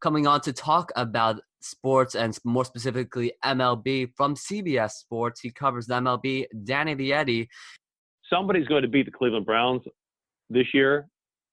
Coming on to talk about sports and more specifically MLB from CBS Sports. He covers the MLB, Danny the Eddie. Somebody's going to beat the Cleveland Browns this year.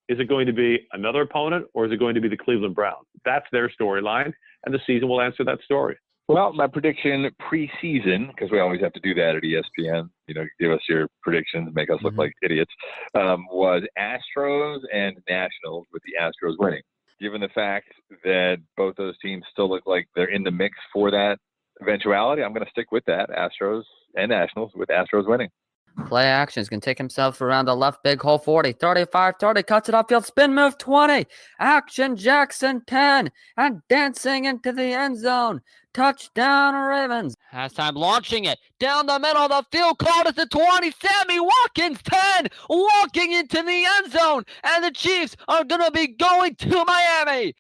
Is it going to be another opponent, or is it going to be the Cleveland Browns? That's their storyline, and the season will answer that story. Well, my prediction preseason, because we always have to do that at ESPN, give us your predictions, make us look like idiots, was Astros and Nationals, with the Astros winning. Given the fact that both those teams still look like they're in the mix for that eventuality, I'm going to stick with that, Astros and Nationals, with Astros winning. Play action is going to take himself around the left big hole 40, 35, 30, cuts it upfield, spin move 20, action Jackson 10, and dancing into the end zone. Touchdown Ravens. Halftime launching it down the middle of the field, caught at the 20, Sammy Watkins 10, walking into the end zone, and the Chiefs are going to be going to Miami.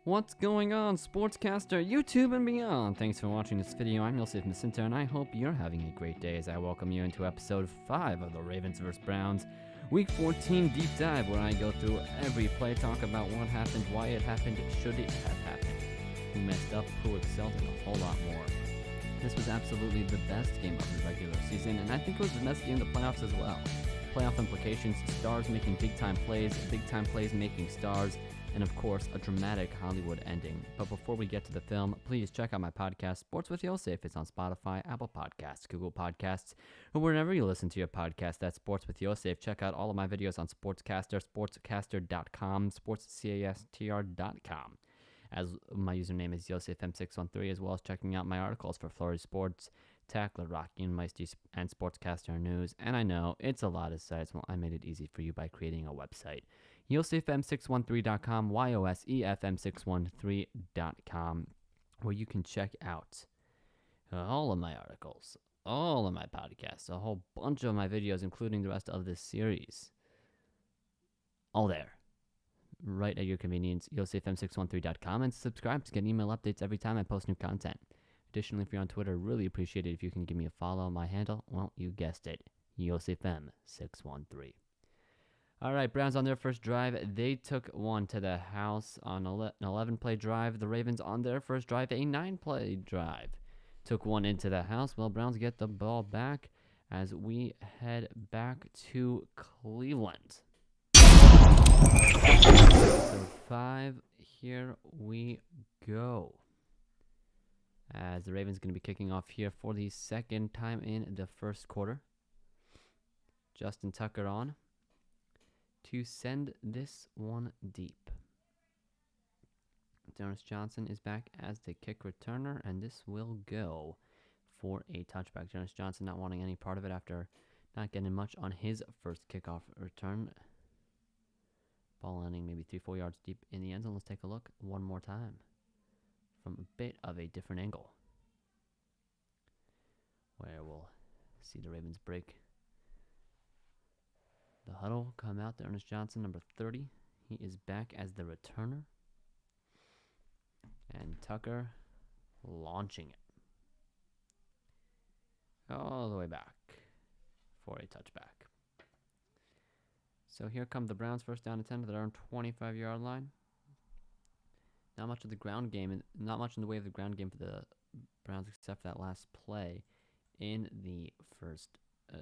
What's going on, Sportscaster, YouTube, and beyond? Thanks for watching this video. I'm Yosef Masinter, and I hope you're having a great day as I welcome you into episode 5 of the Ravens vs. Browns Week 14 Deep Dive, where I go through every play, talk about what happened, why it happened, should it have happened, who messed up, who excelled, and a whole lot more. This was absolutely the best game of the regular season, and I think it was the best game of the playoffs as well. Playoff implications, stars making big-time plays making stars, and of course, a dramatic Hollywood ending. But before we get to the film, please check out my podcast, Sports with Yosef. It's on Spotify, Apple Podcasts, Google Podcasts, or wherever you listen to your podcast. That's Sports with Yosef. Check out all of my videos on Sportscaster, sportscaster.com, sportscastr.com. As my username is YosefM613, as well as checking out my articles for Florida Sports, Tackler, Rocky and Meisty, and Sportscaster News. And I know it's a lot of sites. Well, I made it easy for you by creating a website. YosefM613.com, YOSEFM613.com, where you can check out all of my articles, all of my podcasts, a whole bunch of my videos, including the rest of this series. All there, right at your convenience, YosefM613.com, and subscribe to get email updates every time I post new content. Additionally, if you're on Twitter, really appreciate it if you can give me a follow. My handle, well, you guessed it, YosefM613. All right, Browns on their first drive, they took one to the house on an 11-play drive. The Ravens on their first drive, a 9-play drive, took one into the house. Well, Browns get the ball back as we head back to Cleveland. So 5, here we go. As the Ravens going to be kicking off here for the second time in the first quarter. Justin Tucker on to send this one deep. Dennis Johnson is back as the kick returner, and this will go for a touchback. Dennis Johnson not wanting any part of it after not getting much on his first kickoff return. Ball landing maybe 3-4 yards deep in the end zone. Let's take a look one more time from a bit of a different angle, where we'll see the Ravens break the huddle, come out there. Ernest Johnson, number 30. He is back as the returner. And Tucker launching it all the way back for a touchback. So here come the Browns, first down and 10 to their own 25-yard line. Not much of the ground game, not much in the way of the ground game for the Browns except that last play in the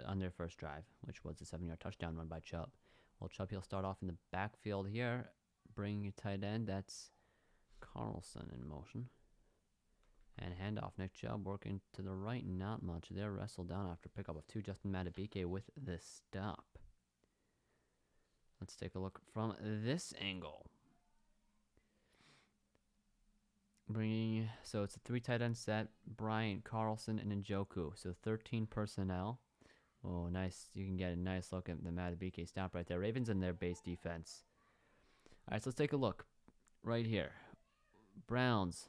on their first drive, which was a 7-yard touchdown run by Chubb. Well, Chubb, he'll start off in the backfield here, bringing a tight end. That's Carlson in motion. And handoff, Nick Chubb working to the right, not much. They're wrestled down after pickup of 2. Justin Madubuike with the stop. Let's take a look from this angle. So it's a 3 tight end set, Bryant, Carlson, and Njoku. So 13 personnel. Oh, nice. You can get a nice look at the Madubuike stop right there. Ravens in their base defense. All right, so let's take a look right here. Browns,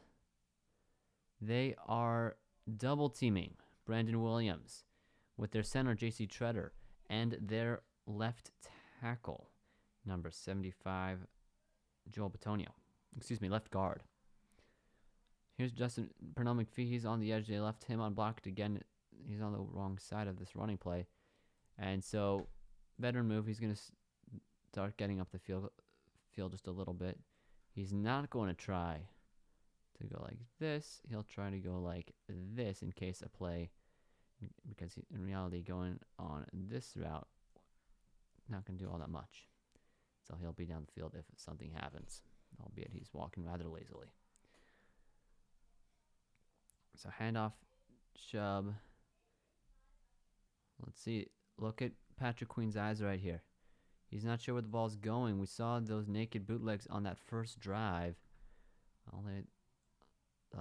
they are double teaming Brandon Williams with their center, J.C. Treader, and their left tackle, number 75, Joel Bitonio. Left guard. Here's Justin Pernell McPhee. He's on the edge. They left him unblocked again. He's on the wrong side of this running play. And so, veteran move. He's going to start getting up the field just a little bit. He's not going to try to go like this. He'll try to go like this in case a play, because in reality going on this route not going to do all that much. So he'll be down the field if something happens, albeit he's walking rather lazily. So handoff, shove. Let's see. Look at Patrick Queen's eyes right here. He's not sure where the ball's going. We saw those naked bootlegs on that first drive. All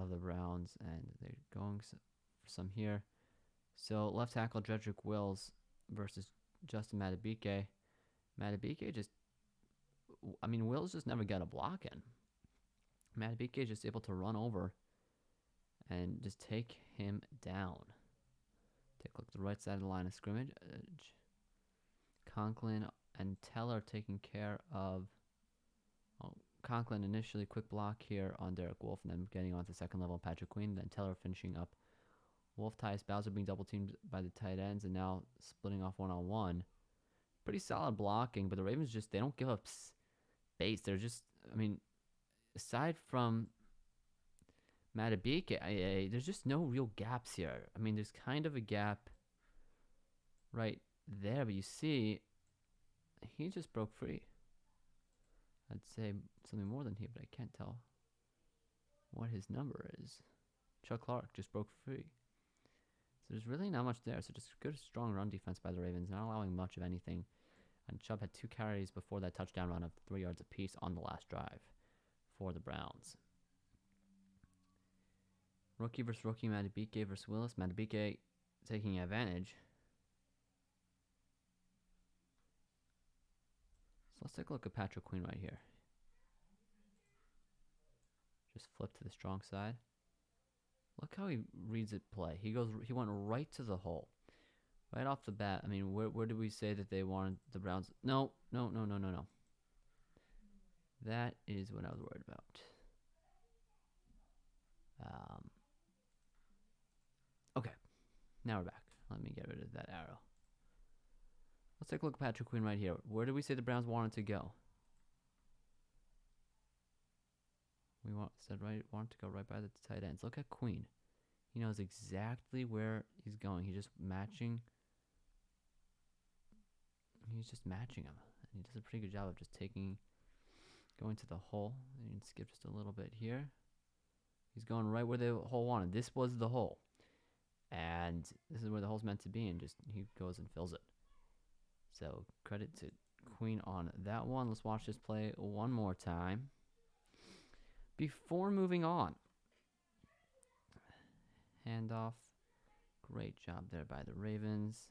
of the Browns, and they're going for some here. So left tackle Jedrick Wills versus Justin Madubuike. Madubuike just, I mean, Wills just never got a block in. Madubuike is just able to run over and just take him down. Take a look at the right side of the line of scrimmage. Conklin and Teller taking care of. Conklin initially quick block here on Derek Wolfe, and then getting on to second level Patrick Queen. Then Teller finishing up. Wolf, Tyus Bowser being double teamed by the tight ends, and now splitting off one-on-one. Pretty solid blocking, but the Ravens just, they don't give up space. They're just, I mean, aside from Madubuike, there's just no real gaps here. I mean, there's kind of a gap right there, but you see, he just broke free. I'd say something more than he, but I can't tell what his number is. Chuck Clark just broke free. So there's really not much there. So just good, strong run defense by the Ravens, not allowing much of anything. And Chubb had 2 carries before that touchdown run of 3 yards apiece on the last drive for the Browns. Rookie versus rookie, Madubuike versus Willis. Madubuike taking advantage. So let's take a look at Patrick Queen right here. Just flip to the strong side. Look how he reads it play. He went right to the hole. Right off the bat. I mean, where did we say that they wanted the Browns? No. That is what I was worried about. Okay. Now we're back. Let me get rid of that arrow. Let's take a look at Patrick Queen right here. Where did we say the Browns wanted to go? We wanted to go right by the tight ends. Look at Queen. He knows exactly where he's going. He's just matching. He's just matching him. And he does a pretty good job of just going to the hole. And you can skip just a little bit here. He's going right where the hole wanted. This was the hole. And this is where the hole's meant to be. And just he goes and fills it. So credit to Queen on that one. Let's watch this play one more time before moving on. Handoff. Great job there by the Ravens.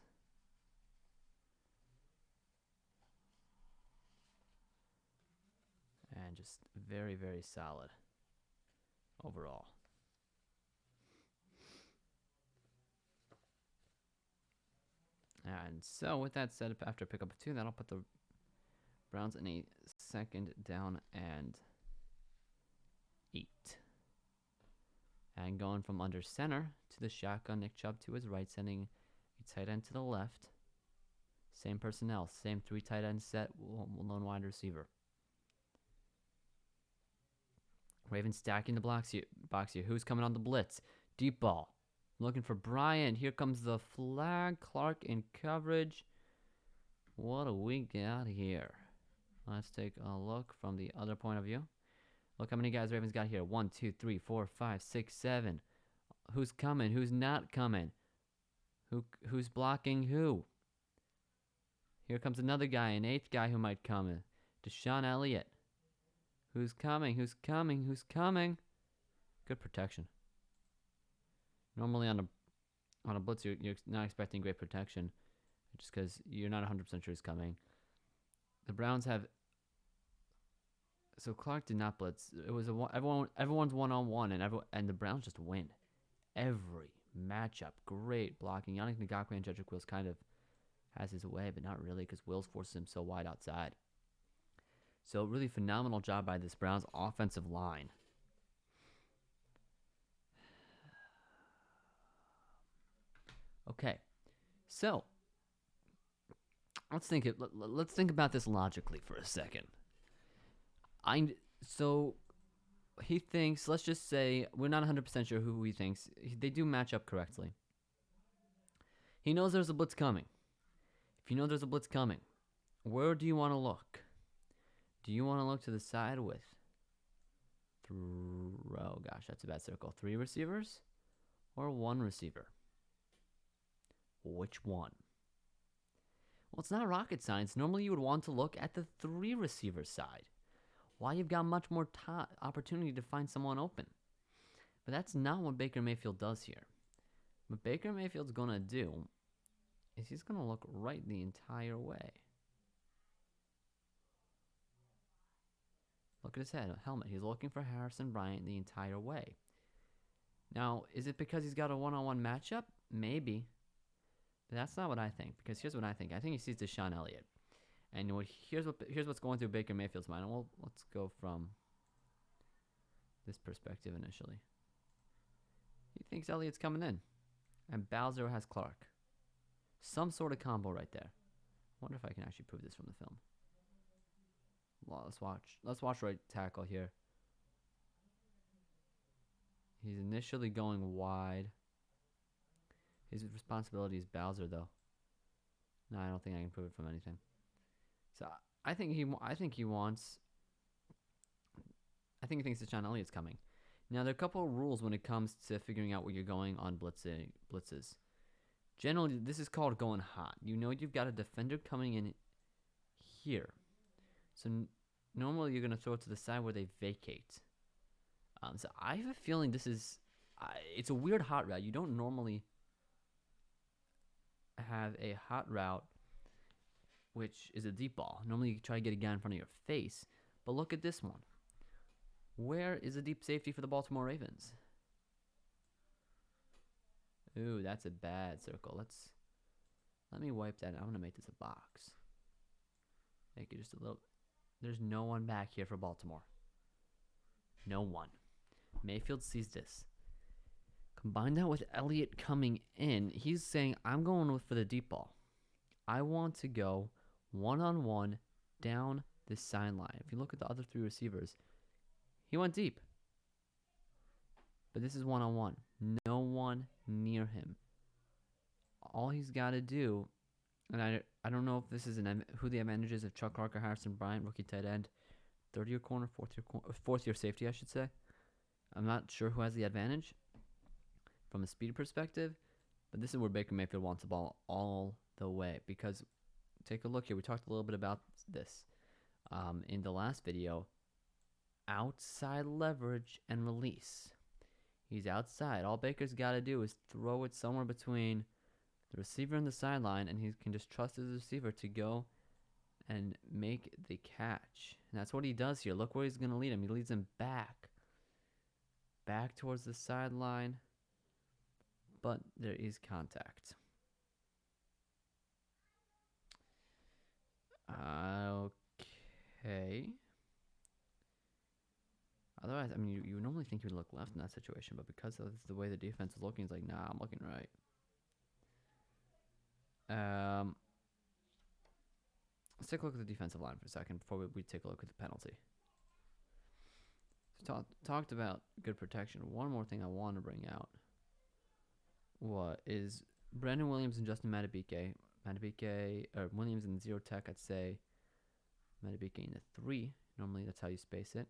And just very, very solid overall. And so, with that said, after a pickup of 2, that'll put the Browns in a 2nd down and 8. And going from under center to the shotgun, Nick Chubb to his right, sending a tight end to the left. Same personnel, same 3 tight end set, lone wide receiver. Ravens stacking the box here. Who's coming on the blitz? Deep ball. Looking for Bryant. Here comes the flag. Clark in coverage. What do we got here? Let's take a look from the other point of view. Look how many guys Ravens got here. 1, 2, 3, 4, 5, 6, 7. Who's coming? Who's not coming? Who's blocking who? Here comes another guy, an 8th guy who might come in. Deshaun Elliott. Who's coming? Who's coming? Who's coming? Good protection. Normally on a blitz, you're not expecting great protection, just because you're not 100% sure he's coming. The Browns have. So Clark did not blitz. It was everyone's one-on-one, and the Browns just win every matchup. Great blocking. Yannick Ngakoue and Jedrick Wills kind of has his way, but not really, because Wills forces him so wide outside. So really phenomenal job by this Browns offensive line. Okay, so let's think it. Let's think about this logically for a second. So he thinks. Let's just say we're not 100% sure who he thinks. They do match up correctly. He knows there's a blitz coming. If you know there's a blitz coming, where do you want to look? Do you want to look to the side with? Oh gosh, that's a bad circle. 3 receivers or 1 receiver? Which one? Well, it's not rocket science. Normally, you would want to look at the 3 receiver side. Why? You've got much more opportunity to find someone open. But that's not what Baker Mayfield does here. What Baker Mayfield's going to do is he's going to look right the entire way. Look at his helmet. He's looking for Harrison Bryant the entire way. Now, is it because he's got a one-on-one matchup? Maybe. But that's not what I think. Because here's what I think. I think he sees Deshaun Elliott. And here's what's going through Baker Mayfield's mind. Well, let's go from this perspective initially. He thinks Elliott's coming in. And Bowser has Clark. Some sort of combo right there. Wonder if I can actually prove this from the film. Well, let's watch right tackle here. He's initially going wide. His responsibility is Bowser, though. No, I don't think I can prove it from anything. So I think he thinks Deshaun Elliott's coming. Now there are a couple of rules when it comes to figuring out where you're going on blitzes. Generally, this is called going hot. You know you've got a defender coming in here. So normally you're going to throw it to the side where they vacate. So I have a feeling this is... it's a weird hot route. You don't normally have a hot route which is a deep ball. Normally you try to get a guy in front of your face. But look at this one. Where is the deep safety for the Baltimore Ravens? Ooh, that's a bad circle. Let me wipe that. I'm going to make this a box. Make it just a little... There's no one back here for Baltimore. No one. Mayfield sees this. Combine that with Elliott coming in. He's saying, I'm going for the deep ball. I want to go one-on-one down this sideline. If you look at the other 3 receivers, he went deep. But this is one-on-one. No one near him. All he's got to do, and I don't know if this is who the advantage is of Chuck Clark or Harrison Bryant, rookie tight end, third-year corner, fourth-year safety, I should say. I'm not sure who has the advantage from a speed perspective, but this is where Baker Mayfield wants the ball all the way. Because take a look here. We talked a little bit about this in the last video. Outside leverage and release. He's outside. All Baker's got to do is throw it somewhere between the receiver and the sideline, and he can just trust his receiver to go and make the catch. And that's what he does here. Look where he's going to lead him. He leads him back towards the sideline, but there is contact. Okay. Otherwise, I mean, you would normally think you would look left in that situation, but because of the way the defense is looking, it's like, nah, I'm looking right. Let's take a look at the defensive line for a second before we take a look at the penalty. So talked about good protection. One more thing I want to bring out is Brandon Williams and Justin Madubuike. Williams in 0 tech, I'd say. Madubuike in the 3. Normally, that's how you space it.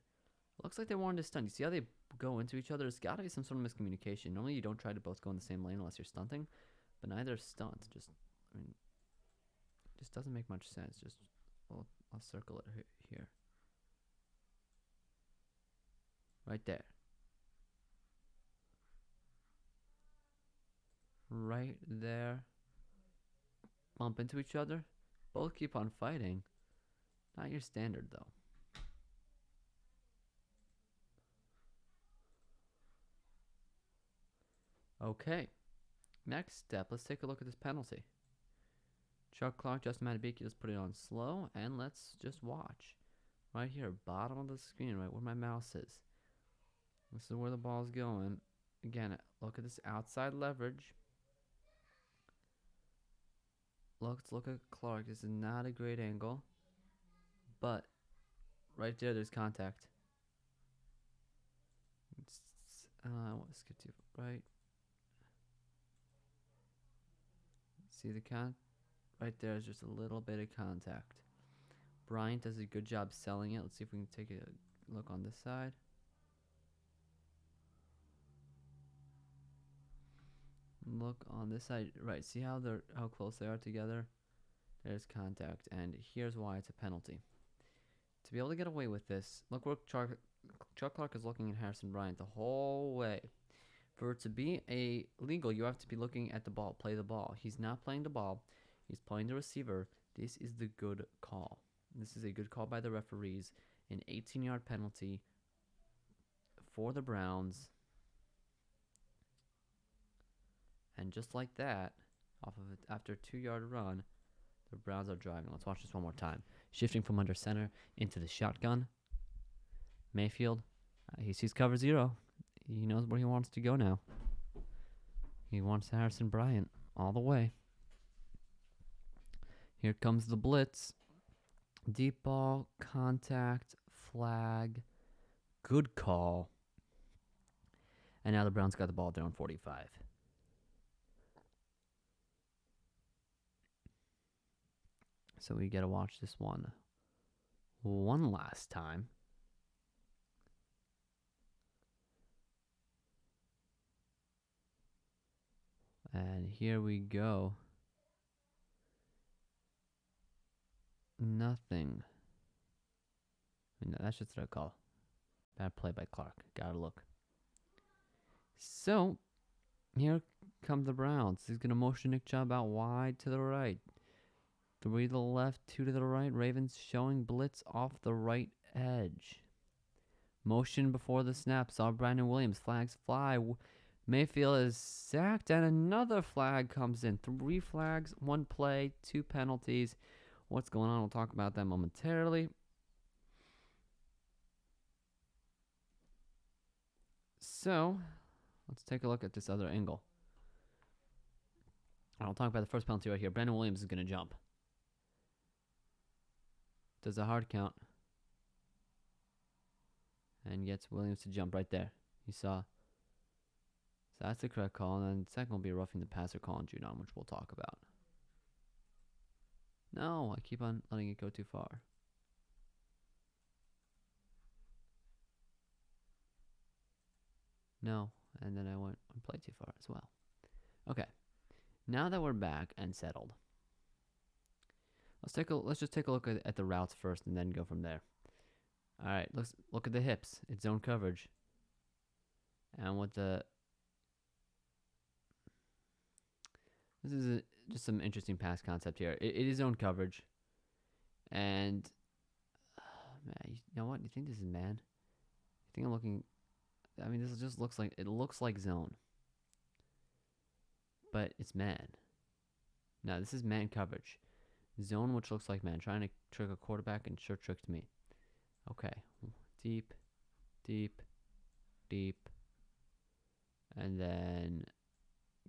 Looks like they wanted to stunt. You see how they go into each other? There's got to be some sort of miscommunication. Normally, you don't try to both go in the same lane unless you're stunting, but neither stunt. Just doesn't make much sense. I'll circle it here. Right there. Right there. Bump into each other. Both keep on fighting. Not your standard, though. Okay. Next step, let's take a look at this penalty. Chuck Clark, Justin Madubuike, let's put it on slow, and let's just watch. Right here, bottom of the screen, right where my mouse is. This is where the ball's going. Again, look at this outside leverage. Let's look at Clark. This is not a great angle, but right there's contact. Let's get to right. See the right there is just a little bit of contact. Bryant does a good job selling it. Let's see if we can take a look on this side. Look on this side. Right, see how close they are together? There's contact, and here's why it's a penalty. To be able to get away with this, look where Chuck Clark is looking at Harrison Bryant the whole way. For it to be illegal, you have to be looking at the ball, play the ball. He's not playing the ball. He's playing the receiver. This is the good call. This is a good call by the referees. An 18-yard penalty for the Browns. And just like that, off of it, after a 2-yard run, the Browns are driving. Let's watch this one more time. Shifting from under center into the shotgun. Mayfield, he sees cover 0. He knows where he wants to go now. He wants Harrison Bryant all the way. Here comes the blitz. Deep ball, contact, flag, good call. And now the Browns got the ball at their own 45. So we get to watch this one last time. And here we go. Nothing. I mean, that's just a call. Bad play by Clark. Gotta look. So, here come the Browns. He's going to motion Nick Chubb out wide to the right. 3 to the left, 2 to the right. Ravens showing blitz off the right edge. Motion before the snap. Saw Brandon Williams. Flags fly. Mayfield is sacked, and another flag comes in. 3 flags, 1 play, 2 penalties. What's going on? We'll talk about that momentarily. So, let's take a look at this other angle. I'll talk about the first penalty right here. Brandon Williams is going to jump. Does a hard count. And gets Williams to jump right there. You saw. So that's the correct call. And then the second will be roughing the passer call on Judon, which we'll talk about. No, I keep on letting it go too far. No, and then I went and played too far as well. Okay, now that we're back and settled, let's just take a look at the routes first, and then go from there. All right, let's look at the hips. It's zone coverage, and with the this is just some interesting pass concept here. It is zone coverage, and man, you know what? You think this is man? You think I'm looking? I mean, this just looks like zone, but it's man. No, this is man coverage. Zone, which looks like man. Trying to trick a quarterback and sure tricked me. Okay, deep, deep, deep, and then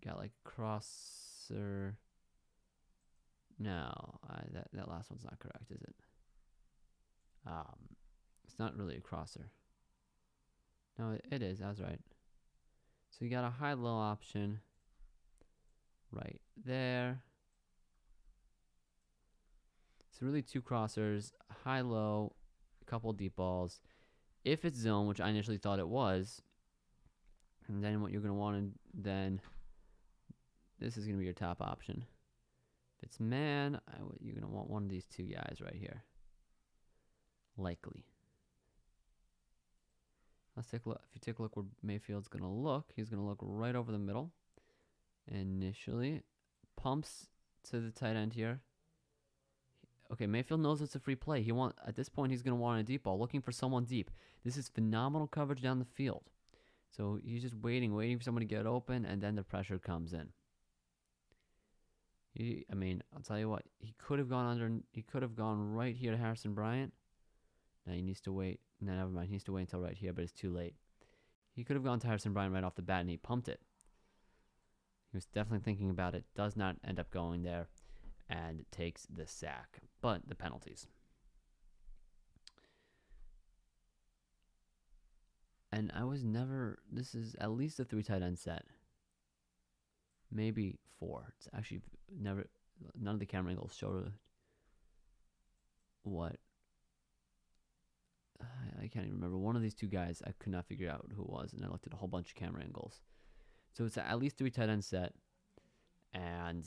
got like crosser. No, that last one's not correct, is it? It's not really a crosser. No, it is. I was right. So you got a high-low option right there. So really 2 crossers, high-low, a couple deep balls. If it's zone, which I initially thought it was, and then what you're going to want, then this is going to be your top option. If it's man, you're going to want one of these 2 guys right here. Likely. Let's take a look. If you take a look where Mayfield's going to look, he's going to look right over the middle. Initially, pumps to the tight end here. Okay, Mayfield knows it's a free play. At this point, he's going to want a deep ball, looking for someone deep. This is phenomenal coverage down the field. So he's just waiting for someone to get open, and then the pressure comes in. I mean, I'll tell you what. He could have gone right here to Harrison Bryant. Now he needs to wait. No, never mind. He needs to wait until right here, but it's too late. He could have gone to Harrison Bryant right off the bat, and he pumped it. He was definitely thinking about it. Does not end up going there. and takes the sack. But the penalties. And I was never, this is at least a 3 tight end set. Maybe 4. It's actually never, none of the camera angles show what. I can't even remember. One of these two guys, I could not figure out who it was, and I looked at a whole bunch of camera angles. So it's at least 3 tight end set. And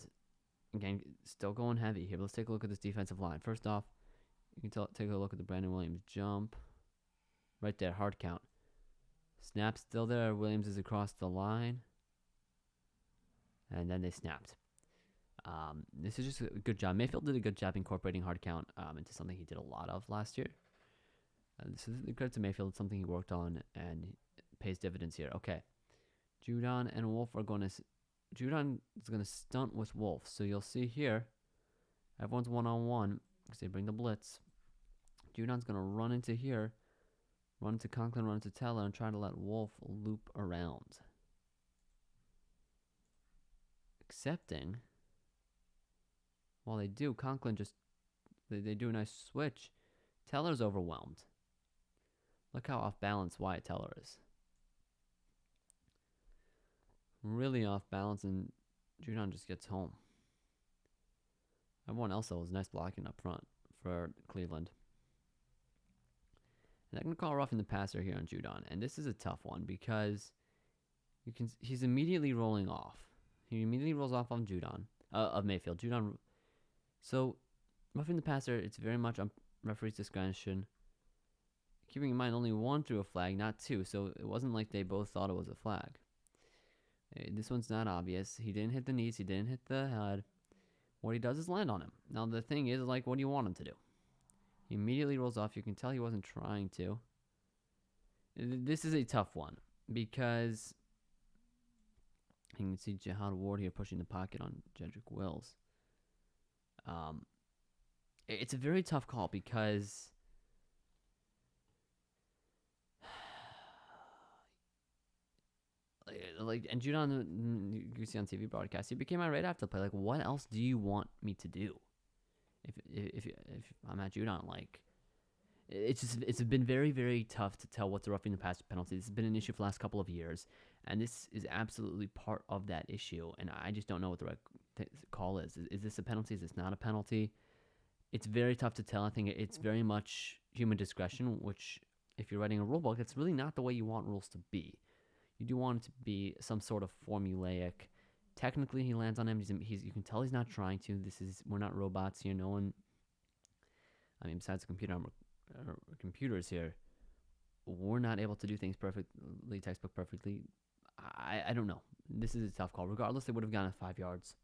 again, still going heavy here. But let's take a look at this defensive line. First off, you can take a look at the Brandon Williams jump. Right there, hard count. Snap still there. Williams is across the line. And then they snapped. This is just a good job. Mayfield did a good job incorporating hard count into something he did a lot of last year. This is the credit to Mayfield. It's something he worked on and pays dividends here. Okay. Judon and Wolf are going to... Judon is going to stunt with Wolf. So you'll see here, everyone's one-on-one because they bring the blitz. Judon's going to run into here, run into Conklin, run into Teller, and try to let Wolf loop around. Accepting. While they do, Conklin just... They do a nice switch. Teller's overwhelmed. Look how off balance Wyatt Teller is. Really off balance, and Judon just gets home. Everyone else, though, was nice blocking up front for Cleveland. And I'm going to call roughing the passer here on Judon. And this is a tough one because he's immediately rolling off. He immediately rolls off on Judon, of Mayfield. Judon. So, roughing the passer, it's very much on referee's discretion. Keeping in mind, only one threw a flag, not two, so it wasn't like they both thought it was a flag. This one's not obvious. He didn't hit the knees, he didn't hit the head. What he does is land on him. Now, the thing is, like, what do you want him to do? He immediately rolls off. You can tell he wasn't trying to. This is a tough one because you can see Jihad Ward here pushing the pocket on Jedrick Wills. It's a very tough call because... and Judon, you can see on TV broadcast, he became irate after the play. Like, what else do you want me to do? If I'm at Judon, like, it's been very, very tough to tell what's a roughing the passer penalty. This has been an issue for the last couple of years, and this is absolutely part of that issue. And I just don't know what the right call is. Is this a penalty? Is this not a penalty? It's very tough to tell. I think it's very much human discretion, which, if you're writing a rule book, that's really not the way you want rules to be. You do want it to be some sort of formulaic. Technically, he lands on him. You can tell he's not trying to. We're not robots here. No one. I mean, besides the computers here, we're not able to do things perfectly, textbook perfectly. I don't know. This is a tough call. Regardless, they would have gone 5 yards.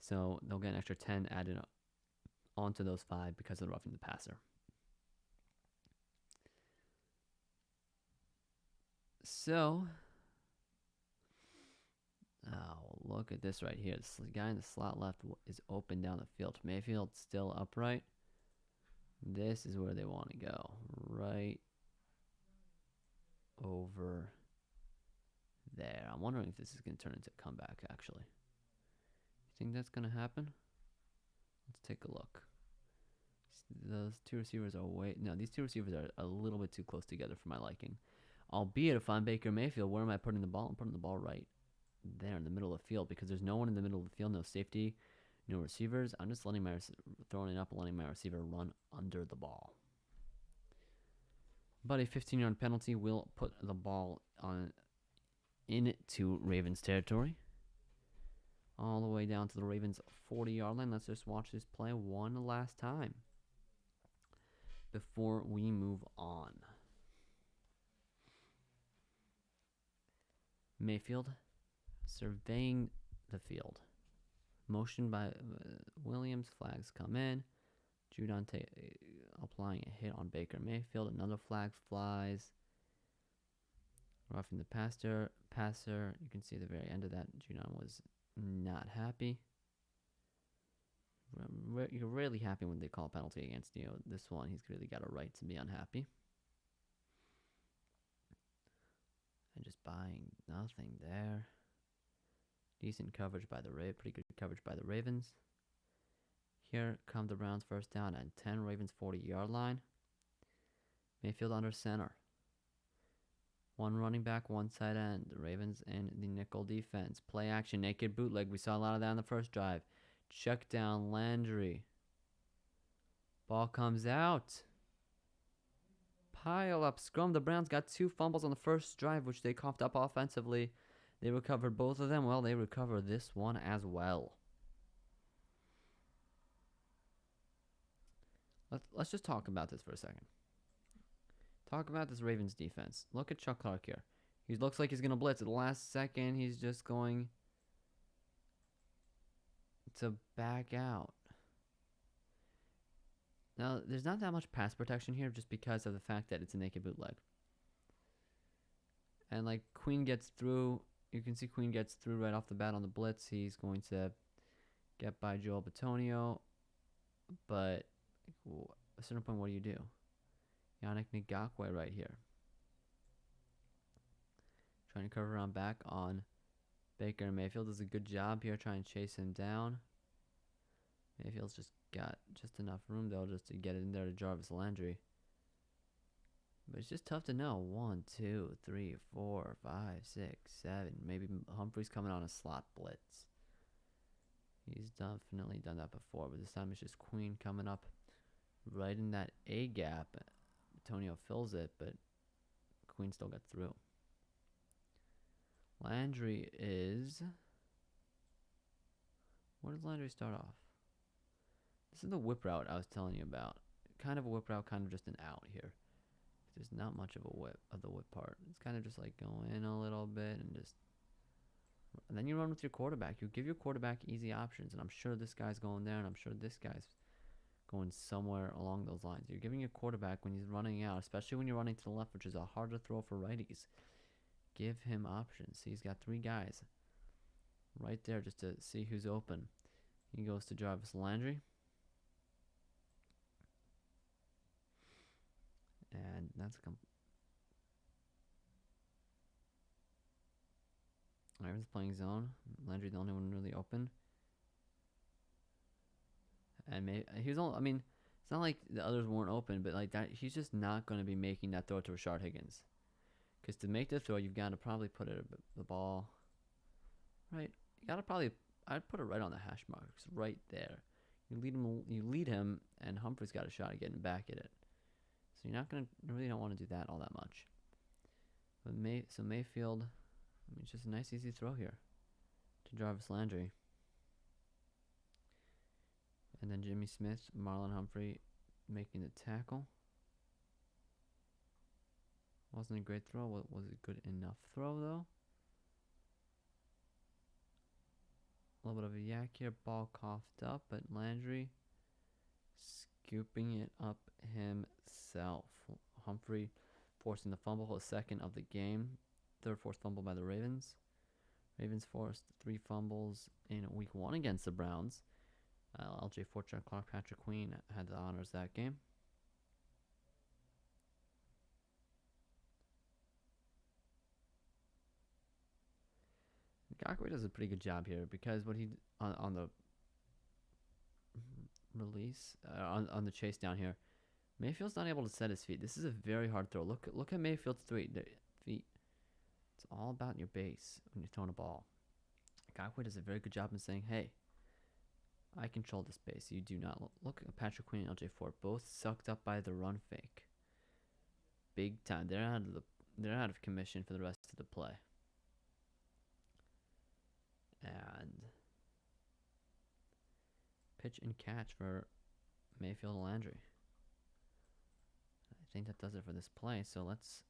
So they'll get an extra 10 added onto those 5 because of the roughing the passer. So, look at this right here. This guy in the slot left is open down the field. Mayfield still upright. This is where they want to go. Right over there. I'm wondering if this is going to turn into a comeback, actually. You think that's going to happen? Let's take a look. Those two receivers are these two receivers are a little bit too close together for my liking. Albeit, if I'm Baker Mayfield, where am I putting the ball? I'm putting the ball right there in the middle of the field because there's no one in the middle of the field, no safety, no receivers. I'm just throwing it up and letting my receiver run under the ball. But a 15-yard penalty will put the ball into Ravens territory. All the way down to the Ravens 40-yard line. Let's just watch this play one last time before we move on. Mayfield surveying the field. Motion by Williams. Flags come in. Judon applying a hit on Baker Mayfield. Another flag flies. Roughing the passer. You can see at the very end of that, Judon was not happy. You're really happy when they call a penalty against you. This one, he's really got a right to be unhappy. And just buying nothing there. Decent coverage by the pretty good coverage by the Ravens. Here come the Browns first down at 10, Ravens 40-yard line. Mayfield under center. One running back, one side end. The Ravens in the nickel defense. Play action, naked bootleg. We saw a lot of that in the first drive. Check down Landry. Ball comes out. Pile up scrum. The Browns got 2 fumbles on the first drive, which they coughed up offensively. They recovered both of them. Well, they recovered this one as well. Let's just talk about this for a second. Talk about this Ravens defense. Look at Chuck Clark here. He looks like he's going to blitz at the last second. He's just going to back out. Now, there's not that much pass protection here just because of the fact that it's a naked bootleg. And like Queen gets through. You can see Queen gets through right off the bat on the blitz. He's going to get by Joel Bitonio. But at a certain point, what do? Yannick Ngakoue right here. Trying to cover around back on Baker and Mayfield. Does a good job here trying to chase him down. Mayfield's just got just enough room, though, just to get in there to Jarvis Landry. But it's just tough to know. 1, 2, 3, 4, 5, 6, 7. Maybe Humphrey's coming on a slot blitz. He's definitely done that before, but this time it's just Queen coming up right in that A gap. Antonio fills it, but Queen still got through. Landry is... Where does Landry start off? This is the whip route I was telling you about. Kind of a whip route, kind of just an out here. There's not much of a whip, of the whip part. It's kind of just like going in a little bit and just... And then you run with your quarterback. You give your quarterback easy options, and I'm sure this guy's going there, and I'm sure this guy's going somewhere along those lines. You're giving your quarterback when he's running out, especially when you're running to the left, which is a harder throw for righties. Give him options. See, he's got 3 guys right there just to see who's open. He goes to Jarvis Landry. And that's Ravens playing zone. Landry the only one really open. And he was only, I mean, it's not like the others weren't open, but like that, he's just not going to be making that throw to Rashard Higgins. Because to make the throw, you've got to probably put the ball right. You got to probably, I'd put it right on the hash marks, right there. You lead him, and Humphrey's got a shot at getting back at it. So you're not going to, really don't want to do that all that much. But so Mayfield, I mean, it's just a nice, easy throw here to Jarvis Landry. And then Jimmy Smith, Marlon Humphrey making the tackle. Wasn't a great throw. Was it good enough throw, though? A little bit of a yak here. Ball coughed up, but Landry scooping it up himself. Humphrey forcing the fumble, a second of the game. Third forced fumble by the Ravens. Ravens forced 3 fumbles in week 1 against the Browns. LJ Fortune, Clark, Patrick Queen had the honors that game. Ngakoue does a pretty good job here because what he on the release on the chase down here, Mayfield's not able to set his feet. This is a very hard throw. Look at Mayfield's feet. It's all about your base when you're throwing a ball. Ngakoue does a very good job in saying, "Hey, I control the space. You do not." Look at Patrick Queen and LJ Ford, both sucked up by the run fake. Big time. They're out of commission for the rest of the play. And pitch and catch for Mayfield and Landry. I think that does it for this play. So let's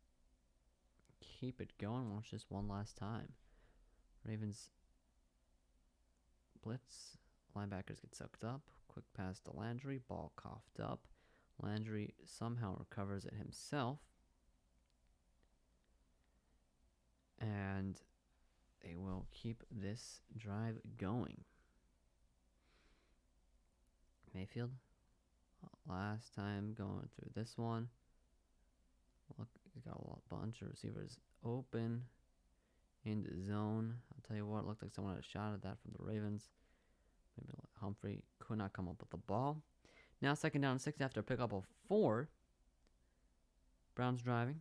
keep it going. Watch this one last time. Ravens blitz. Linebackers get sucked up. Quick pass to Landry. Ball coughed up. Landry somehow recovers it himself. And they will keep this drive going. Mayfield, last time going through this one. Look, he's got a bunch of receivers open in the zone. I'll tell you what, it looked like someone had a shot at that from the Ravens. Maybe Humphrey could not come up with the ball. Now 2nd down and 6 after a pickup of 4. Browns driving.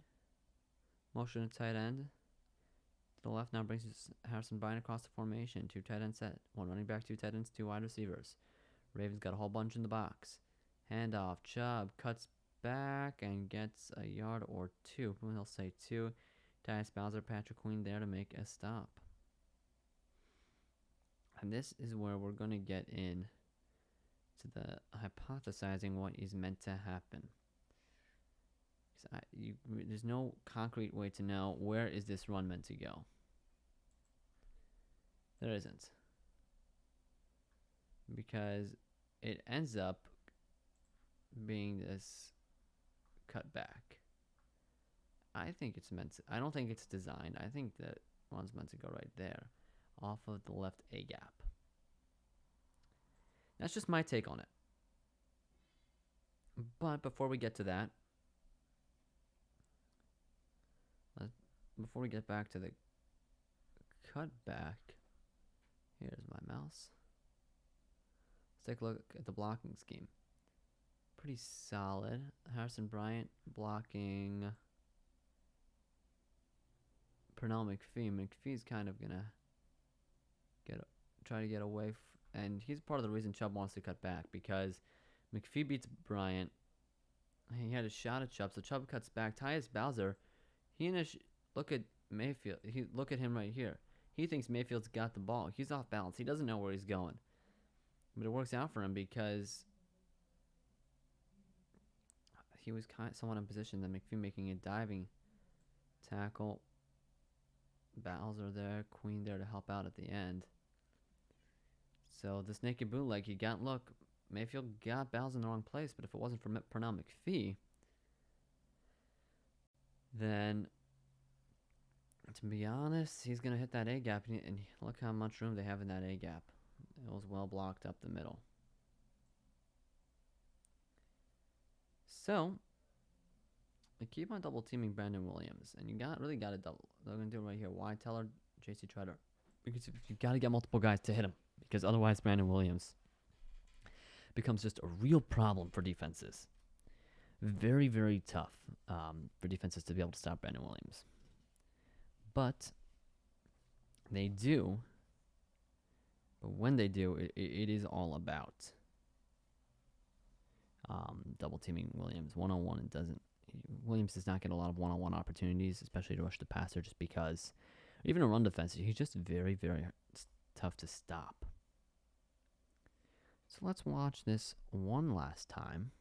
Motion to tight end. To the left now brings Harrison Bryant across the formation. 2 tight end set. 1 running back, 2 tight ends, 2 wide receivers. Ravens got a whole bunch in the box. Handoff. Chubb cuts back and gets a yard or 2. They'll say 2. Tyus Bowser, Patrick Queen there to make a stop. And this is where we're going to get in to the hypothesizing what is meant to happen. There's no concrete way to know where is this run meant to go. There isn't. Because it ends up being this cut back. I think it's meant to, I don't think it's designed. I think that one's meant to go right there off of the left A gap. That's just my take on it. But before we get to that, before we get back to the cutback, here's my mouse. Let's take a look at the blocking scheme. Pretty solid. Harrison Bryant blocking Pernell McPhee. McPhee's kind of gonna try to get away, and he's part of the reason Chubb wants to cut back, because McPhee beats Bryant. He had a shot at Chubb, so Chubb cuts back. Tyus Bowser, look at Mayfield. Look at him right here. He thinks Mayfield's got the ball. He's off balance. He doesn't know where he's going, but it works out for him because he was somewhat in position. Then McPhee making a diving tackle. Bowser there, Queen there to help out at the end. So this naked bootleg, look, Mayfield got Bowser in the wrong place, but if it wasn't for Pernell McPhee, then, to be honest, he's going to hit that A gap, and look how much room they have in that A gap. It was well blocked up the middle. So, they keep on double teaming Brandon Williams, and you really got to double. They're going to do it right here. Wide Teller, J.C. Treader. Because you got to get multiple guys to hit him, because otherwise Brandon Williams becomes just a real problem for defenses. Very, very tough for defenses to be able to stop Brandon Williams. But they do. But when they do, it is all about double teaming Williams. One-on-one, Williams does not get a lot of one-on-one opportunities, especially to rush the passer, just because, even a run defense, he's just very, very tough to stop. So let's watch this one last time.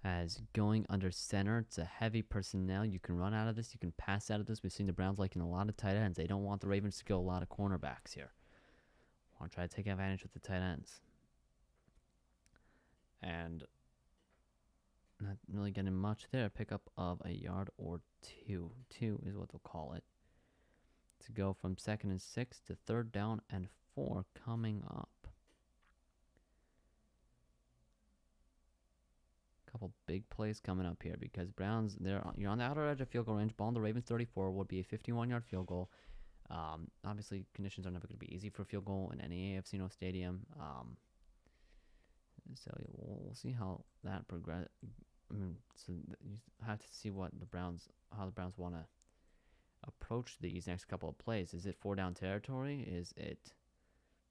As going under center, it's a heavy personnel. You can run out of this. You can pass out of this. We've seen the Browns liking a lot of tight ends. They don't want the Ravens to go a lot of cornerbacks here. Want to try to take advantage with the tight ends. And not really getting much there. Pickup of a yard or 2. 2 is what they'll call it. To go from 2nd and 6 to 3rd down and 4 coming up. Couple big plays coming up here because Browns, you're on the outer edge of field goal range. Ball in the Ravens 34 would be a 51-yard field goal. Obviously, conditions are never going to be easy for a field goal in any AFC North stadium. So we'll see how that progress. So you have to see how the Browns want to approach these next couple of plays. Is it 4-down territory? Is it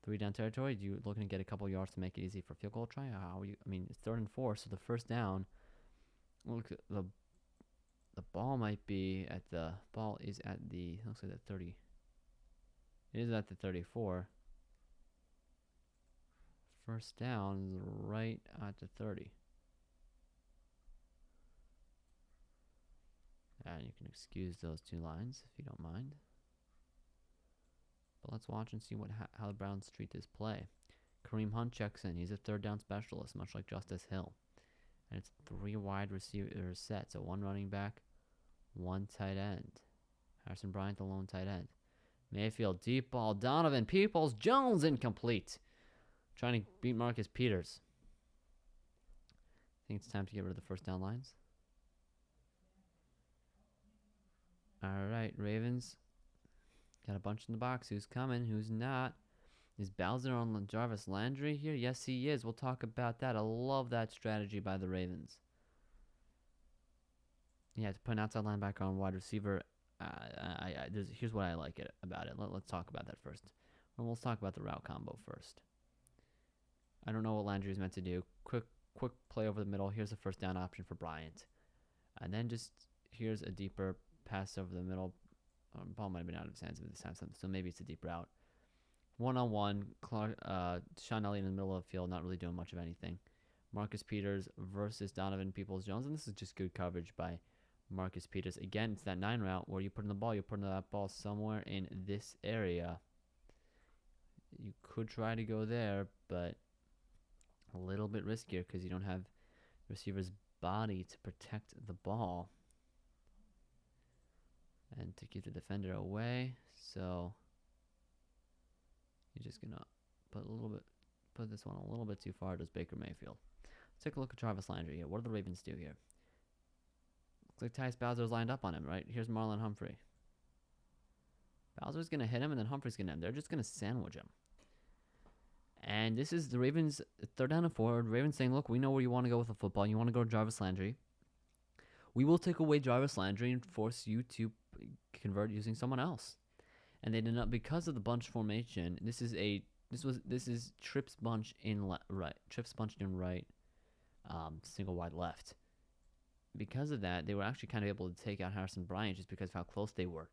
3-down territory? Do you looking to get a couple yards to make it easy for field goal try? It's 3rd and 4, so the first down. Look, the ball might be at the looks like the 30. It is at the 34. First down is right at the 30. And you can excuse those 2 lines if you don't mind. But let's watch and see how the Browns treat this play. Kareem Hunt checks in. He's a 3rd down specialist, much like Justice Hill. And it's 3 wide receivers set. So 1 running back, 1 tight end. Harrison Bryant, the lone tight end. Mayfield, deep ball. Donovan Peoples-Jones, incomplete. Trying to beat Marcus Peters. I think it's time to get rid of the 1st down lines. All right, Ravens. Got a bunch in the box. Who's coming? Who's not? Is Bowser on Jarvis Landry here? Yes, he is. We'll talk about that. I love that strategy by the Ravens. Yeah, to put an outside linebacker on wide receiver. Here's what I like about it. Let's talk about that first. Well, let's talk about the route combo first. I don't know what Landry is meant to do. Quick play over the middle. Here's a first down option for Bryant. And then just here's a deeper pass over the middle. Ball might have been out of his hands at this time, so maybe it's a deep route. One-on-one, Sean Elliott in the middle of the field, not really doing much of anything. Marcus Peters versus Donovan Peoples-Jones, and this is just good coverage by Marcus Peters. Again, it's that 9 route where you put in the ball. You put in that ball somewhere in this area. You could try to go there, but a little bit riskier because you don't have the receiver's body to protect the ball and to keep the defender away. So you're just gonna put this one a little bit too far, does Baker Mayfield. Let's take a look at Jarvis Landry here. What do the Ravens do here? Looks like Tyus Bowser's lined up on him, right? Here's Marlon Humphrey. Bowser's gonna hit him, and then Humphrey's gonna hit him. They're just gonna sandwich him. And this is the Ravens' 3rd down and 4. The Ravens saying, look, we know where you want to go with the football. You want to go to Jarvis Landry. We will take away Jarvis Landry and force you to convert using someone else. And they did not, because of the bunch formation. This is trips bunch in right, trips bunched in right, single wide left. Because of that, they were actually kind of able to take out Harrison Bryant just because of how close they were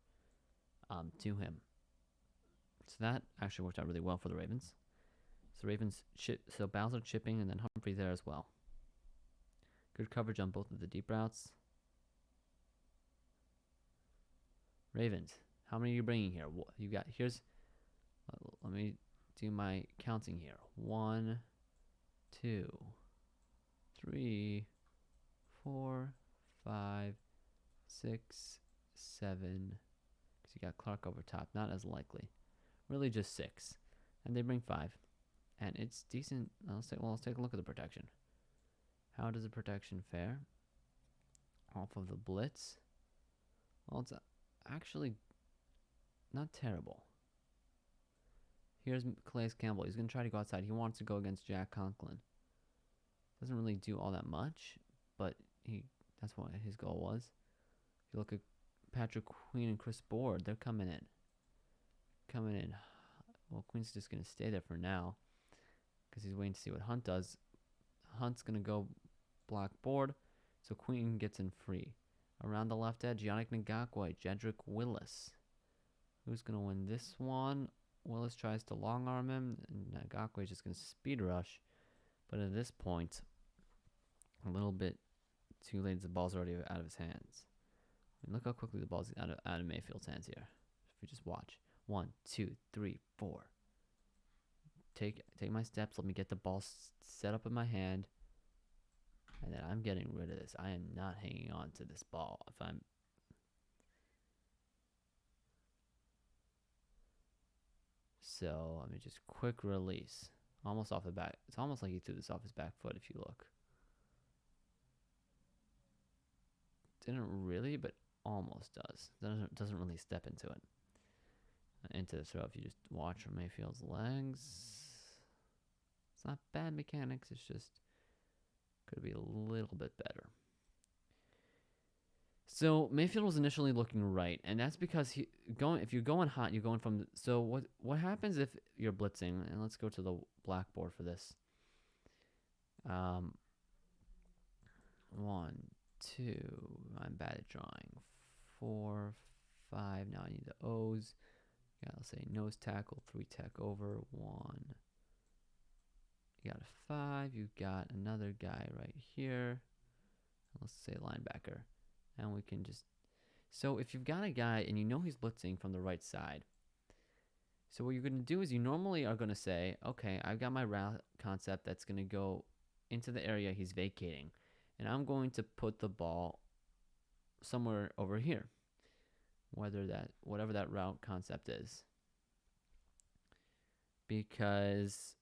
to him. So that actually worked out really well for the Ravens. So Ravens so Bowser chipping and then Humphrey there as well. Good coverage on both of the deep routes. Ravens, how many are you bringing here? You got let me do my counting here. 1, 2, 3, 4, 5, 6, 7. Because you got Clark over top, not as likely. Really just 6, and they bring 5. And it's decent. Let's take a look at the protection. How does the protection fare? Off of the blitz. Well, it's actually not terrible. Here's Calais Campbell. He's going to try to go outside. He wants to go against Jack Conklin. Doesn't really do all that much, but that's what his goal was. If you look at Patrick Queen and Chris Board, they're coming in. Well, Queen's just going to stay there for now because he's waiting to see what Hunt does. Hunt's going to go block Board, so Queen gets in free. Around the left edge, Yannick Ngakoue, Jedrick Willis. Who's going to win this one? Willis tries to long arm him, and Ngakoue is just going to speed rush. But at this point, a little bit too late. The ball's already out of his hands. I mean, look how quickly the ball's out of Mayfield's hands here. If we just watch. 1, 2, 3, 4. Take my steps. Let me get the ball set up in my hand. And then I'm getting rid of this. I am not hanging on to this ball. So, let me just quick release. Almost off the back. It's almost like he threw this off his back foot if you look. Didn't really, but almost does. Doesn't really step into it. Into the throw if you just watch from Mayfield's legs. It's not bad mechanics. It's just could be a little bit better. So Mayfield was initially looking right, and that's because if you're going hot, you're going from. So what happens if you're blitzing? And let's go to the blackboard for this. 1, 2. I'm bad at drawing. 4, 5. Now I need the O's. Yeah, let's say nose tackle, 3 tack over, 1. You got a 5. You got another guy right here. Let's say linebacker. And we can just... So if you've got a guy and you know he's blitzing from the right side, so what you're going to do is you normally are going to say, okay, I've got my route concept that's going to go into the area he's vacating. And I'm going to put the ball somewhere over here. Whatever that route concept is. Because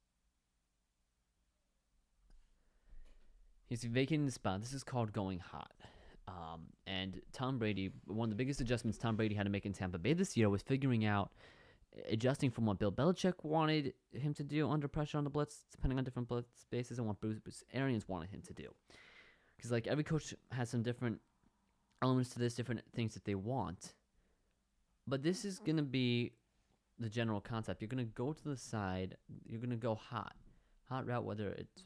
he's vacating the spot. This is called going hot. And Tom Brady, one of the biggest adjustments Tom Brady had to make in Tampa Bay this year was figuring out adjusting from what Bill Belichick wanted him to do under pressure on the blitz, depending on different blitz spaces, and what Bruce Arians wanted him to do. Because like every coach has some different elements to this, different things that they want. But this is gonna be the general concept. You're gonna go to the side. You're gonna go hot route. Whether it's,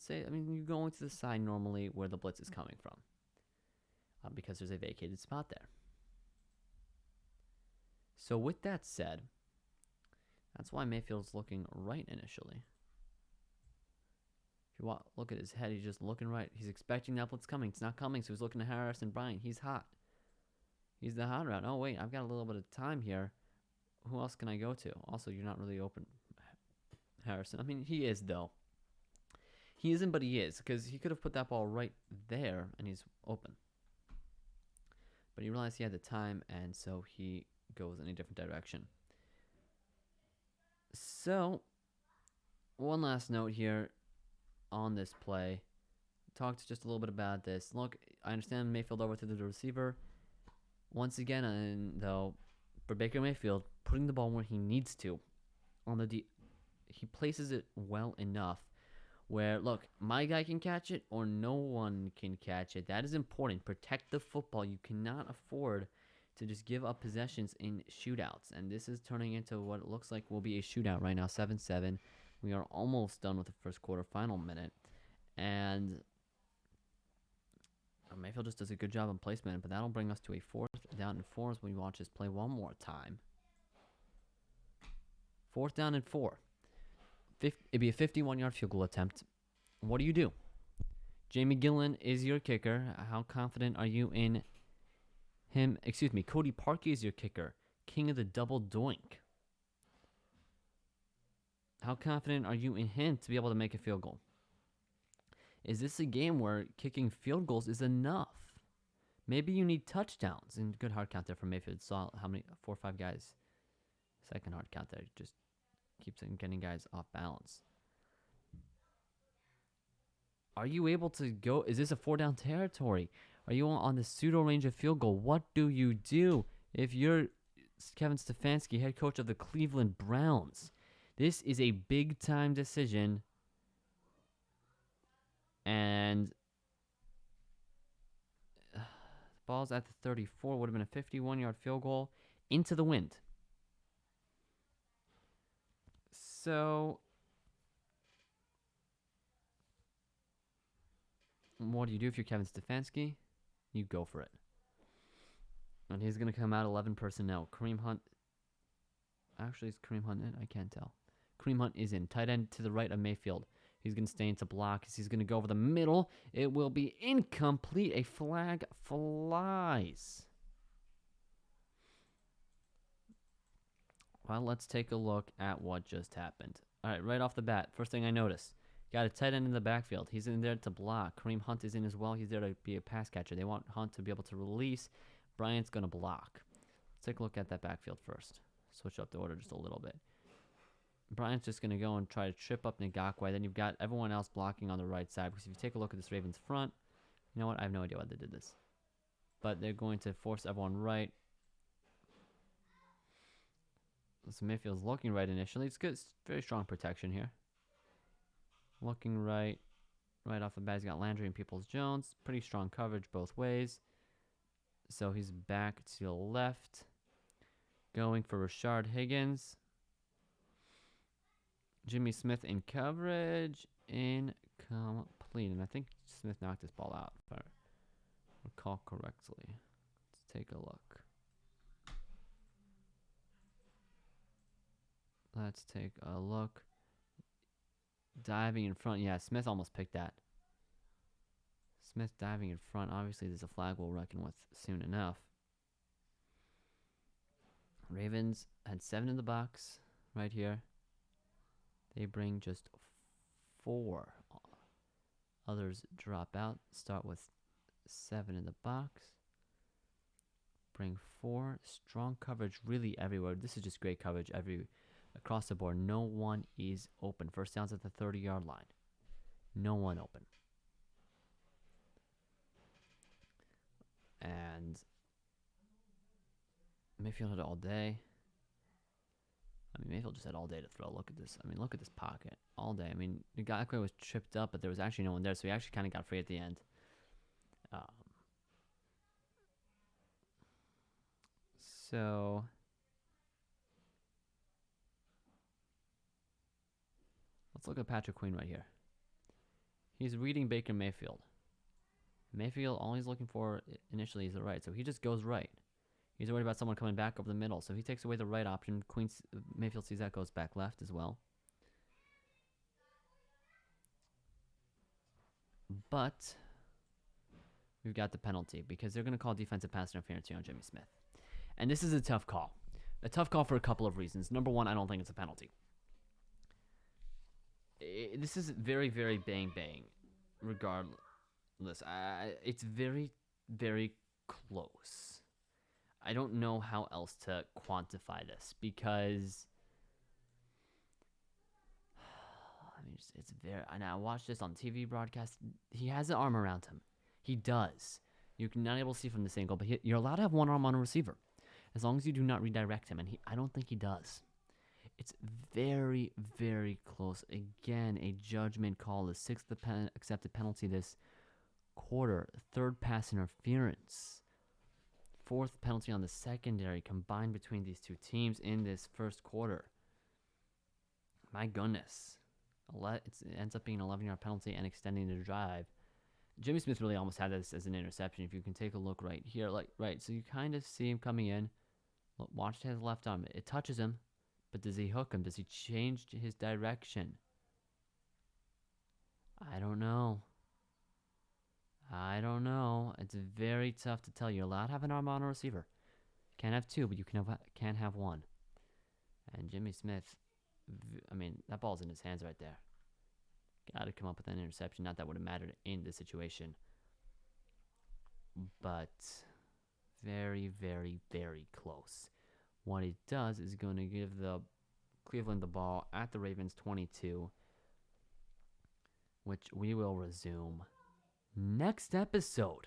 you're going to the side normally where the blitz is coming from, because there's a vacated spot there. So with that said, that's why Mayfield's looking right initially. If you look at his head, he's just looking right. He's expecting that blitz coming. It's not coming, so he's looking to Harris and Bryant. He's hot. He's the hot route. Oh, wait, I've got a little bit of time here. Who else can I go to? Also, you're not really open, Harrison. I mean, he is, though. He isn't, but he is, because he could have put that ball right there, and he's open. But he realized he had the time, and so he goes in a different direction. So, one last note here on this play. Talked just a little bit about this. Look, I understand Mayfield over to the receiver. Once again, though, for Baker Mayfield, putting the ball where he needs to. He places it well enough where, look, my guy can catch it or no one can catch it. That is important. Protect the football. You cannot afford to just give up possessions in shootouts. And this is turning into what it looks like will be a shootout right now, 7-7. We are almost done with the first quarter, final minute. And Mayfield just does a good job on placement, but that'll bring us to a 4th down and 4 as we watch this play one more time. 4th down and 4. It'd be a 51-yard field goal attempt. What do you do? Jamie Gillen is your kicker. How confident are you in him? Excuse me, Cody Parkey is your kicker. King of the double doink. How confident are you in him to be able to make a field goal? Is this a game where kicking field goals is enough? Maybe you need touchdowns. And good hard count there from Mayfield. Saw how many, 4 or 5 guys. Second hard count there. Just keeps getting guys off balance. Are you able to go? Is this a 4-down territory? Are you on the pseudo range of field goal? What do you do if you're Kevin Stefanski, head coach of the Cleveland Browns? This is a big time decision. And the ball's at the 34. Would have been a 51-yard field goal into the wind. So, what do you do if you're Kevin Stefanski? You go for it. And he's going to come out 11 personnel. Kareem Hunt. Actually, is Kareem Hunt in? I can't tell. Kareem Hunt is in. Tight end to the right of Mayfield. He's going to stay into block. He's going to go over the middle. It will be incomplete. A flag flies. Well, let's take a look at what just happened. All right, right off the bat, first thing I notice, got a tight end in the backfield. He's in there to block. Kareem Hunt is in as well. He's there to be a pass catcher. They want Hunt to be able to release. Bryant's going to block. Let's take a look at that backfield first. Switch up the order just a little bit. Bryant's just going to go and try to trip up Ngakwe. Then you've got everyone else blocking on the right side. Because if you take a look at this Ravens front, you know what? I have no idea why they did this. But they're going to force everyone right. So Mayfield's looking right initially. It's good. It's very strong protection here. Looking right. Right off the bat, he's got Landry and Peoples-Jones. Pretty strong coverage both ways. So he's back to the left. Going for Rashard Higgins. Jimmy Smith in coverage. Incomplete. And I think Smith knocked this ball out, if I recall correctly. Let's take a look. Let's take a look. Diving in front. Yeah, Smith almost picked that. Smith diving in front. Obviously, there's a flag we'll reckon with soon enough. Ravens had 7 in the box right here. They bring just 4. Others drop out. Start with 7 in the box. Bring 4. Strong coverage really everywhere. This is just great coverage across the board. No one is open. First down's at the 30-yard line. No one open. And Mayfield had it all day. I mean, Mayfield just had all day to throw. Look at this. I mean, look at this pocket all day. I mean, Ngakwe was tripped up, but there was actually no one there, so he actually kind of got free at the end. So let's look at Patrick Queen right here. He's reading Baker Mayfield. Mayfield, all he's looking for initially is the right, so he just goes right. He's worried about someone coming back over the middle, so he takes away the right option. Mayfield sees that, goes back left as well. But we've got the penalty because they're going to call defensive pass interference here on Jimmy Smith. And this is a tough call. A tough call for a couple of reasons. Number one, I don't think it's a penalty. This is very, very bang-bang regardless. It's very, very close. I don't know how else to quantify this because I mean, it's very. And I watched this on TV broadcast. He has an arm around him. He does. You're not able to see from this angle, but you're allowed to have one arm on a receiver, as long as you do not redirect him. And I don't think he does. It's very, very close. Again, a judgment call. The sixth accepted penalty this quarter. Third pass interference. Fourth penalty on the secondary combined between these two teams in this first quarter. My goodness. It ends up being an 11-yard penalty and extending the drive. Jimmy Smith really almost had this as an interception. If you can take a look right here. So you kind of see him coming in. Watch his left arm. It touches him. But does he hook him? Does he change his direction? I don't know. It's very tough to tell. You're allowed to have an arm on a receiver. Can't have two, but you can't have one. And Jimmy Smith, I mean, that ball's in his hands right there. Got to come up with an interception. Not that would have mattered in this situation. But very, very, very close. What it does is going to give the Cleveland the ball at the Ravens 22, which we will resume next episode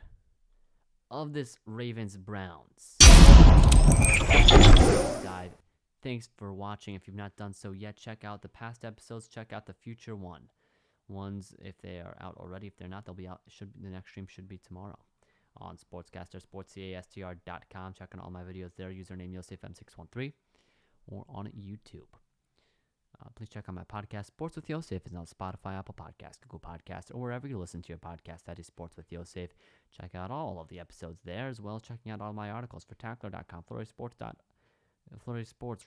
of this Ravens-Browns dive. Thanks for watching. If you've not done so yet, check out the past episodes. Check out the future ones if they are out already. If they're not, they'll be out. The next stream should be tomorrow on Sportscaster, sportscastr.com. Check out all my videos there. Username YosefM613 or on YouTube. Please check out my podcast, Sports with Yosef, is on Spotify, Apple Podcasts, Google Podcasts, or wherever you listen to your podcast. That is Sports with Yosef. Check out all of the episodes there, as well as checking out all my articles for Tackler.com, Flurry Sports,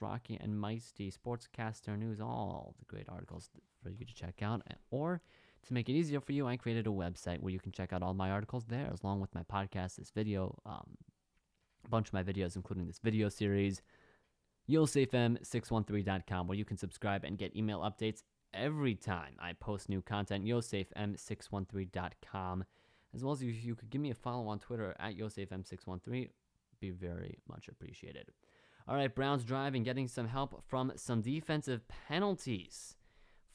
Rocky and Meisty, Sportscaster News, all the great articles for you to check out. Or to make it easier for you, I created a website where you can check out all my articles there, along with my podcast, this video, a bunch of my videos, including this video series, YosefM613.com, where you can subscribe and get email updates every time I post new content. YosefM613.com, as well as if you could give me a follow on Twitter at YosefM613, be very much appreciated. All right, Browns driving, getting some help from some defensive penalties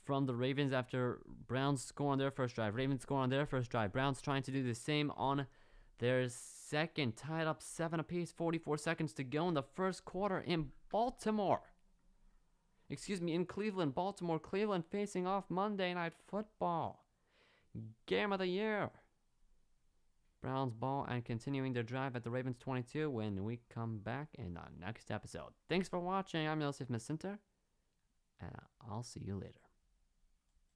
from the Ravens after Browns score on their first drive. Ravens score on their first drive. Browns trying to do the same on their second, tied up 7 apiece, 44 seconds to go in the first quarter in Cleveland. Cleveland facing off Monday Night Football. Game of the year. Browns ball and continuing their drive at the Ravens 22 when we come back in the next episode. Thanks for watching. I'm Yosef Messinter, and I'll see you later.